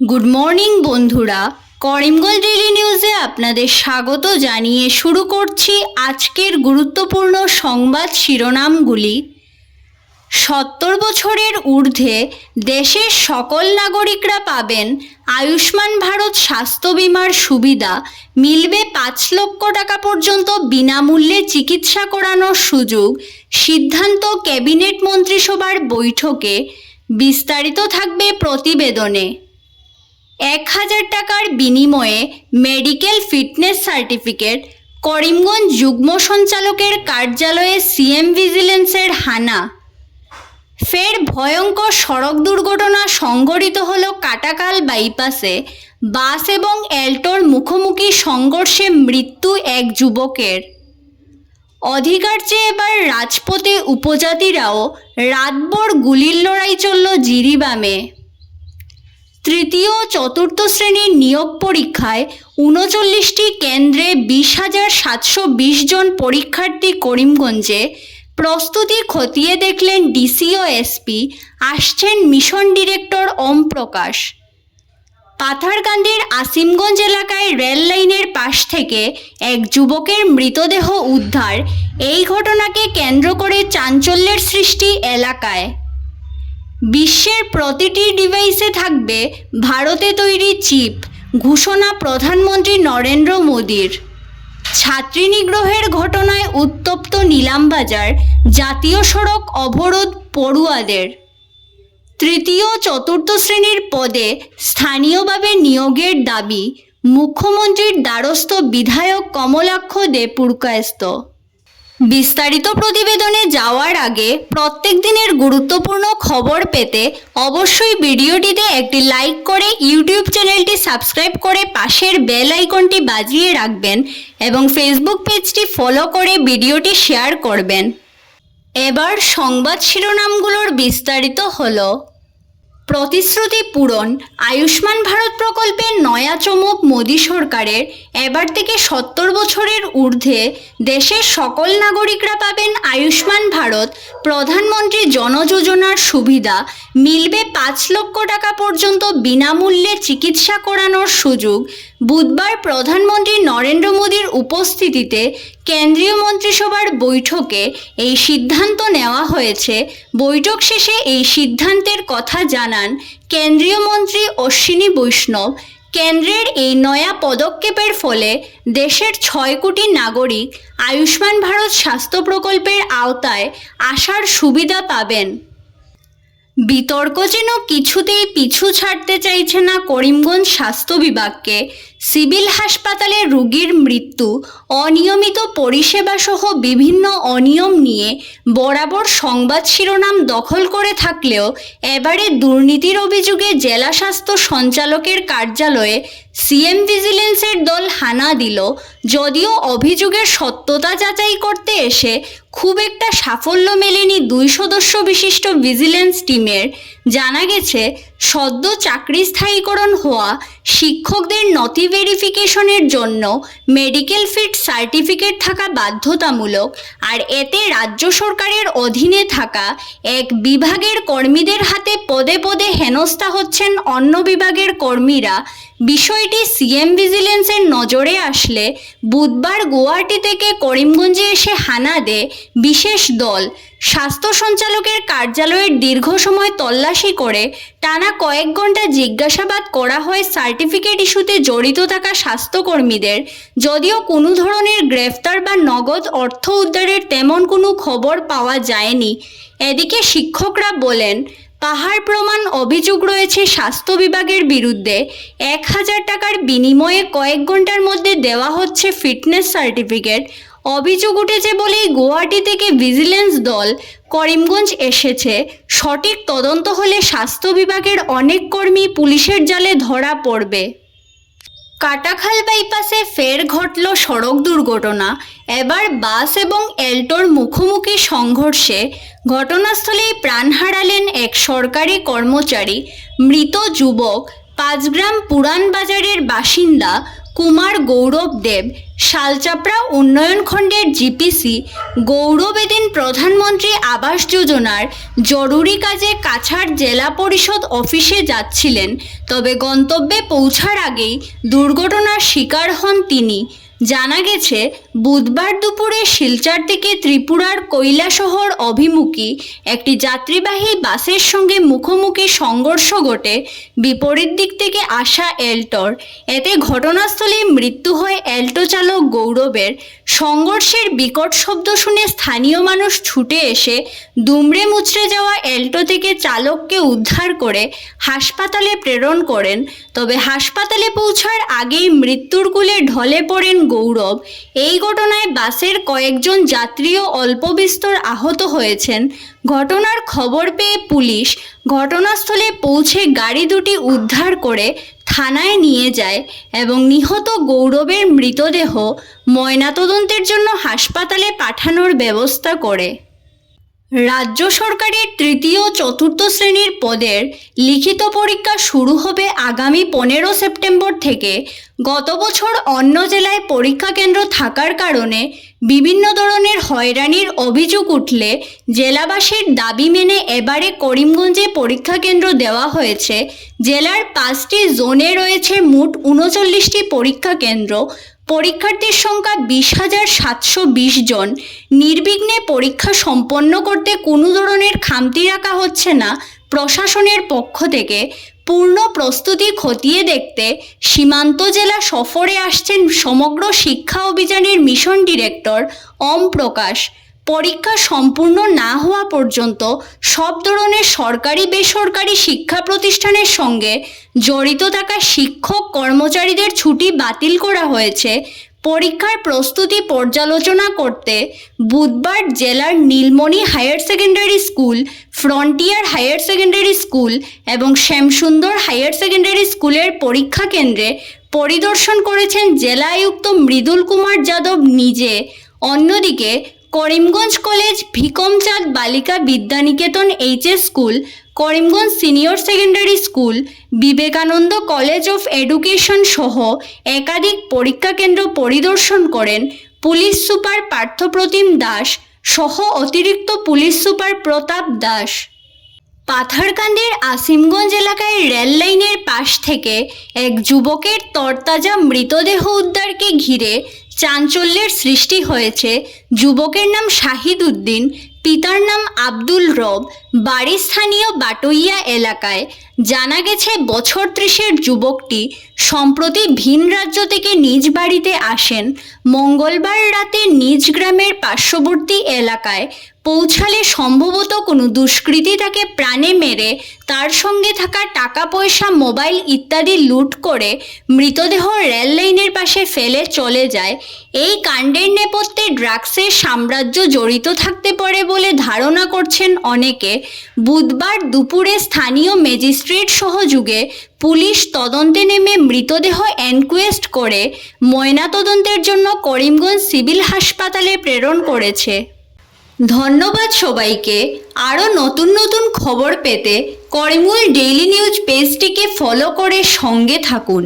Good morning বন্ধুরা, Karimganj daily নিউজে আপনাদের স্বাগত জানিয়ে শুরু করছি আজকের গুরুত্বপূর্ণ সংবাদ শিরোনামগুলি। 70 বছরের ঊর্ধ্বে দেশের সকল নাগরিকরা পাবেন আয়ুষ্মান ভারত স্বাস্থ্য বিমার সুবিধা, মিলবে 5 লক্ষ টাকা পর্যন্ত বিনামূল্যে চিকিৎসা করানোর সুযোগ, সিদ্ধান্ত ক্যাবিনেট মন্ত্রিসভার বৈঠকে। বিস্তারিত থাকবে প্রতিবেদনে। 1000 টাকার বিনিময়ে মেডিকেল ফিটনেস সার্টিফিকেট, করিমগঞ্জ যুগ্ম সঞ্চালকের কার্যালয়ে সিএম ভিজিলেন্সের হানা। ফের ভয়ঙ্কর সড়ক দুর্ঘটনা সংঘটিত হলো কাটাখাল বাইপাসে। বাস এবং অ্যাল্টোর মুখোমুখি সংঘর্ষে মৃত্যু এক যুবকের। অধিকার চেয়ে এবার রাজপথে উপজাতিরাও, রাতভর গুলির লড়াই চলল জিরিবামে। তৃতীয় ও চতুর্থ শ্রেণীর নিয়োগ পরীক্ষায় 39টি কেন্দ্রে 20,720 জন পরীক্ষার্থী করিমগঞ্জে। প্রস্তুতি খতিয়ে দেখলেন ডিসি ও এসপি, আসছেন মিশন ডিরেক্টর ওম প্রকাশ। পাথারকান্দির আসিমগঞ্জ এলাকায় রেল লাইনের পাশ থেকে এক যুবকের মৃতদেহ উদ্ধার। এই ঘটনাকে কেন্দ্র করে চাঞ্চল্যের সৃষ্টি এলাকায়। বিশ্বের প্রতিটি ডিভাইসে থাকবে ভারতে তৈরি চিপ, ঘোষণা প্রধানমন্ত্রী নরেন্দ্র মোদীর। ছাত্রী নিগ্রহের ঘটনায় উত্তপ্ত নিলামবাজার, জাতীয় সড়ক অবরোধ পড়ুয়াদের। তৃতীয় চতুর্থ শ্রেণীর পদে স্থানীয়ভাবে নিয়োগের দাবি, মুখ্যমন্ত্রীর দ্বারস্থ বিধায়ক কমলাক্ষ দে পুরকায়স্থ। বিস্তারিত প্রতিবেদনে যাওয়ার আগে প্রত্যেক দিনের গুরুত্বপূর্ণ খবর পেতে অবশ্যই ভিডিওটিতে একটি লাইক করে ইউটিউব চ্যানেলটি সাবস্ক্রাইব করে পাশের বেল আইকনটি বাজিয়ে রাখবেন এবং ফেসবুক পেজটি ফলো করে ভিডিওটি শেয়ার করবেন। এবার সংবাদ শিরোনামগুলোর বিস্তারিত হলো। প্রতিশ্রুতি পূরণ, আয়ুষ্মান ভারত প্রকল্পের নয়া চমক মোদী সরকারের। এবার থেকে 70 বছরের ঊর্ধ্বে দেশের সকল নাগরিকরা পাবেন আয়ুষ্মান ভারত প্রধানমন্ত্রী জন যোজনার সুবিধা, মিলবে 5 লক্ষ টাকা পর্যন্ত বিনামূল্যে চিকিৎসা করানোর সুযোগ। বুধবার প্রধানমন্ত্রী নরেন্দ্র মোদীর উপস্থিতিতে কেন্দ্রীয় মন্ত্রিসভার বৈঠকে এই সিদ্ধান্ত নেওয়া হয়েছে। বৈঠক শেষে এই সিদ্ধান্তের কথা জানান কেন্দ্রীয় মন্ত্রী অশ্বিনী বৈষ্ণব। কেন্দ্রের এই নয়া পদক্ষেপের ফলে দেশের 6 কোটি নাগরিক আয়ুষ্মান ভারত স্বাস্থ্য প্রকল্পের আওতায় আসার সুবিধা পাবেন। বিতর্ক যেন কিছুতেই পিছু ছাড়তে চাইছে না করিমগঞ্জ স্বাস্থ্য বিভাগকে। সিভিল হাসপাতালে রোগীর মৃত্যু, অনিয়মিত পরিষেবা সহ বিভিন্ন অনিয়ম নিয়ে বরাবর সংবাদ শিরোনাম দখল করে থাকলেও এবারে দুর্নীতির অভিযোগে জেলা স্বাস্থ্য সঞ্চালকের কার্যালয়ে সিএম ভিজিলেন্সের দল হানা দিল। যদিও অভিযোগের সত্যতা যাচাই করতে এসে খুব একটা সাফল্য মেলেনি 2 সদস্য বিশিষ্ট ভিজিলেন্স টিমের। জানা গেছে, সদ্য চাকরি স্থায়ীকরণ হওয়া শিক্ষকদের নথি ভেরিফিকেশনের জন্য মেডিকেল ফিট সার্টিফিকেট থাকা বাধ্যতামূলক, আর এতে রাজ্য সরকারের অধীনে থাকা এক বিভাগের কর্মীদের হাতে পদে পদে হেনস্থা হচ্ছেন অন্য বিভাগের কর্মীরা। বিষয়টি সিএম ভিজিলেন্সের নজরে আসলে বুধবার গুয়াহাটি থেকে করিমগঞ্জে এসে হানা দেয় বিশেষ দল। স্বাস্থ্য সঞ্চালকের কার্যালয়ের দীর্ঘ সময় তল্লাশি করে টানা কয়েক ঘন্টা জিজ্ঞাসাবাদ করা হয় সার্টিফিকেট ইস্যুতে জড়িত থাকা স্বাস্থ্যকর্মীদের। যদিও কোনো ধরনের গ্রেফতার বা নগদ অর্থ উদ্ধারের তেমন কোনো খবর পাওয়া যায়নি। এদিকে শিক্ষকরা বলেন, পাহাড় প্রমাণ অভিযোগ রয়েছে স্বাস্থ্য বিভাগের বিরুদ্ধে। 1000 টাকার বিনিময়ে কয়েক ঘন্টার মধ্যে দেওয়া হচ্ছে ফিটনেস সার্টিফিকেট। অভিযোগ উঠেছে বলেই গুয়াহাটি থেকে ভিজিলেন্স দল করিমগঞ্জ এসেছে। সঠিক তদন্ত হলে স্বাস্থ্য বিভাগের অনেক কর্মী পুলিশের জালে ধরা পড়বে। কাটাখাল বাইপাসে ফের ঘটল সড়ক দুর্ঘটনা। এবার বাস এবং অ্যাল্টোর মুখোমুখি সংঘর্ষে ঘটনাস্থলেই প্রাণ হারালেন এক সরকারি কর্মচারী। মৃত যুবক 5 গ্রাম পুরান বাজারের বাসিন্দা কুমার গৌরব দেব, শালচাপড়া উন্নয়ন খণ্ডের জিপিসি গৌরব এদিন প্রধানমন্ত্রী আবাস যোজনার জরুরি কাজে কাছাড় জেলা পরিষদ অফিসে যাচ্ছিলেন। তবে গন্তব্যে পৌঁছার আগেই দুর্ঘটনার শিকার হন তিনি। জানা গেছে, বুধবার দুপুরে শিলচর থেকে ত্রিপুরার কৈলাসহর অভিমুখী একটি যাত্রীবাহী বাসের সঙ্গে মুখোমুখি সংঘর্ষ ঘটে বিপরীত দিক থেকে আসা এল্টোর। এতে ঘটনাস্থলে মৃত্যু হয় এল্টো চালক গৌরবের। সংঘর্ষের বিকট শব্দ শুনে স্থানীয় মানুষ ছুটে এসে দুমড়ে মুচড়ে যাওয়া এল্টো থেকে চালককে উদ্ধার করে হাসপাতালে প্রেরণ করেন। তবে হাসপাতালে পৌঁছার আগেই মৃত্যুর কোলে ঢলে পড়েন গৌরব। এই ঘটনায় বাসের কয়েকজন যাত্রীও অল্প বিস্তর আহত হয়েছেন। ঘটনার খবর পেয়ে পুলিশ ঘটনাস্থলে পৌঁছে গাড়ি দুটি উদ্ধার করে থানায় নিয়ে যায় এবং নিহত গৌরবের মৃতদেহ ময়নাতদন্তের জন্য হাসপাতালে পাঠানোর ব্যবস্থা করে। রাজ্য সরকারের তৃতীয় ও চতুর্থ শ্রেণীর পদের লিখিত পরীক্ষা শুরু হবে আগামী 15 সেপ্টেম্বর থেকে। গত বছর অন্য জেলায় পরীক্ষা কেন্দ্র থাকার কারণে বিভিন্ন ধরনের হয়রানির অভিযোগ উঠলে জেলাবাসীর দাবি মেনে এবারে করিমগঞ্জে পরীক্ষা কেন্দ্র দেওয়া হয়েছে। জেলার 5টি জোনে রয়েছে মোট 39টি পরীক্ষা কেন্দ্র। পরীক্ষার্থীর সংখ্যা 20,720 জন। নির্বিঘ্নে পরীক্ষা সম্পন্ন করতে কোনো ধরনের খামতি রাখা হচ্ছে না প্রশাসনের পক্ষ থেকে। পূর্ণ প্রস্তুতি খতিয়ে দেখতে সীমান্ত জেলা সফরে আসছেন সমগ্র শিক্ষা অভিযানের মিশন ডিরেক্টর ওম প্রকাশ। পরীক্ষা সম্পূর্ণ না হওয়া পর্যন্ত সব ধরনের সরকারি বেসরকারি শিক্ষা প্রতিষ্ঠানের সঙ্গে জড়িত থাকা শিক্ষক কর্মচারীদের ছুটি বাতিল করা হয়েছে। পরীক্ষার প্রস্তুতি পর্যালোচনা করতে বুধবার জেলার Nilmoni higher secondary school, frontier higher secondary school এবং শ্যামসুন্দর হায়ার সেকেন্ডারি স্কুলের পরীক্ষা কেন্দ্রে পরিদর্শন করেছেন জেলা আয়ুক্ত মৃদুল কুমার যাদব নিজে। অন্যদিকে করিমগঞ্জ কলেজ, ভিকমচাঁদ বালিকা Vidyaniketan HS school, Karimganj senior secondary school, Vivekananda college of education সহ একাধিক পরীক্ষা কেন্দ্র পরিদর্শন করেন পুলিশ সুপার পার্থপ্রতিম দাস সহ অতিরিক্ত পুলিশ সুপার প্রতাপ দাস। পাথারকান্দির আসিমগঞ্জ এলাকায় রেল লাইনের পাশ থেকে এক যুবকের তরতাজা মৃতদেহ উদ্ধারকে ঘিরে চাঞ্চল্যের সৃষ্টি হয়েছে। যুবকের নাম শাহিদ উদ্দিন, পিতার নাম আব্দুল রব, বাড়ি স্থানীয় বাটইয়া এলাকায়। জানা গেছে, বছর 30-এর যুবকটি সম্প্রতি ভিন রাজ্য থেকে নিজ বাড়িতে আসেন। মঙ্গলবার রাতে নিজ গ্রামের পার্শ্ববর্তী এলাকায় পৌঁছালে সম্ভবত কোনো দুষ্কৃতী তাকে প্রাণে মেরে তার সঙ্গে থাকা টাকা পয়সা, মোবাইল ইত্যাদি লুট করে মৃতদেহ রেল লাইনের পাশে ফেলে চলে যায়। এই কাণ্ডের নেপথ্যে ড্রাগসের সাম্রাজ্য জড়িত থাকতে পারে বলে ধারণা করছেন অনেকে। বুধবার দুপুরে স্থানীয় ম্যাজিস্ট্রেট সহযোগে পুলিশ তদন্তে নেমে মৃতদেহ এনকোয়েস্ট করে ময়নাতদন্তের জন্য করিমগঞ্জ সিভিল হাসপাতালে প্রেরণ করেছে। ধন্যবাদ সবাইকে। আরও নতুন নতুন খবর পেতে করিমগঞ্জ ডেইলি নিউজ পেজটিকে ফলো করে সঙ্গে থাকুন।